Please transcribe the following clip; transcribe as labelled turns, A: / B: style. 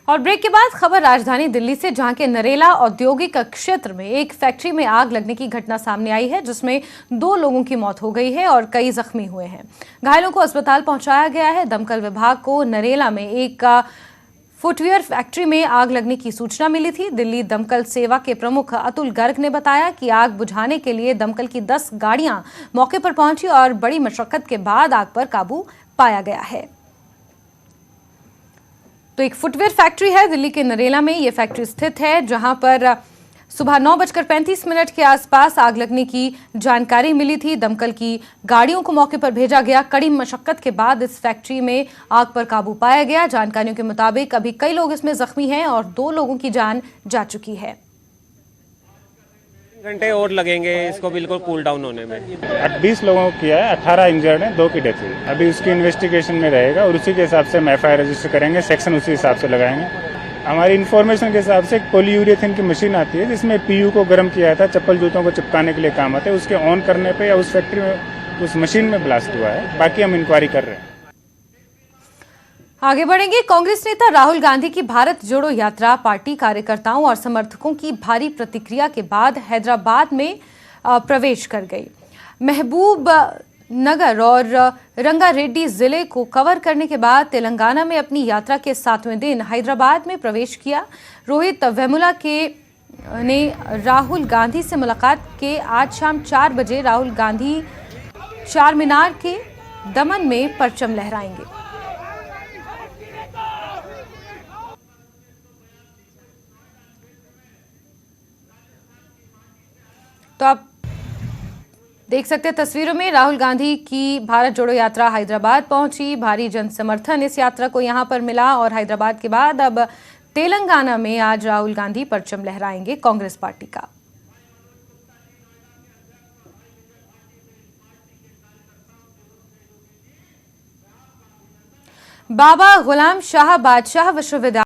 A: और ब्रेक के बाद खबर राजधानी दिल्ली से, जहां के नरेला औद्योगिक क्षेत्र में एक फैक्ट्री में आग लगने की घटना सामने आई है, जिसमें 2 लोगों की मौत हो गई है और कई जख्मी हुए हैं। घायलों को अस्पताल पहुंचाया गया है। दमकल विभाग को नरेला में एक फुटवियर फैक्ट्री में आग लगने की सूचना मिली थी। दिल्ली दमकल सेवा के प्रमुख अतुल गर्ग ने बताया कि आग बुझाने के लिए दमकल की 10 गाड़ियां मौके पर पहुंची और बड़ी मशक्कत के बाद आग पर काबू पाया गया है। तो एक फुटवेयर फैक्ट्री है दिल्ली के नरेला में, यह फैक्ट्री स्थित है, जहां पर सुबह 9:35 के आसपास आग लगने की जानकारी मिली थी। दमकल की गाड़ियों को मौके पर भेजा गया। कड़ी मशक्कत के बाद इस फैक्ट्री में आग पर काबू पाया गया। जानकारियों के मुताबिक अभी कई लोग इसमें जख्मी हैं और 2 लोगों की जान जा चुकी है।
B: घंटे और लगेंगे इसको बिल्कुल कूल डाउन होने में।
C: 20 लोगों को किया है, 18 इंजर्ड हैं, 2 की डेथ हुई। अभी उसकी इन्वेस्टिगेशन में रहेगा और उसी के हिसाब से हम एफआईआर रजिस्टर करेंगे, सेक्शन उसी हिसाब से लगाएंगे। हमारी इन्फॉर्मेशन के हिसाब से एक पॉलीयूरेथेन की मशीन आती है जिसमें पीयू को गर्म किया जाता है, चप्पल जूतों को चिपकाने के लिए काम आता है। उसके ऑन करने पे या उस फैक्ट्री में उस मशीन में ब्लास्ट हुआ है। बाकी हम इंक्वायरी कर रहे हैं।
A: आगे बढ़ेंगे। कांग्रेस नेता राहुल गांधी की भारत जोड़ो यात्रा पार्टी कार्यकर्ताओं और समर्थकों की भारी प्रतिक्रिया के बाद हैदराबाद में प्रवेश कर गई। महबूब नगर और रंगारेड्डी जिले को कवर करने के बाद तेलंगाना में अपनी यात्रा के 7वें दिन हैदराबाद में प्रवेश किया। रोहित वेमुला ने राहुल गांधी से मुलाकात के आज शाम 4 बजे राहुल गांधी चार मीनार के दमन में परचम लहराएंगे। तो आप देख सकते हैं तस्वीरों में, राहुल गांधी की भारत जोड़ो यात्रा हैदराबाद पहुंची। भारी जन समर्थन इस यात्रा को यहां पर मिला और हैदराबाद के बाद अब तेलंगाना में आज राहुल गांधी परचम लहराएंगे कांग्रेस पार्टी का। बाबा गुलाम शाह बादशाह विश्वविद्यालय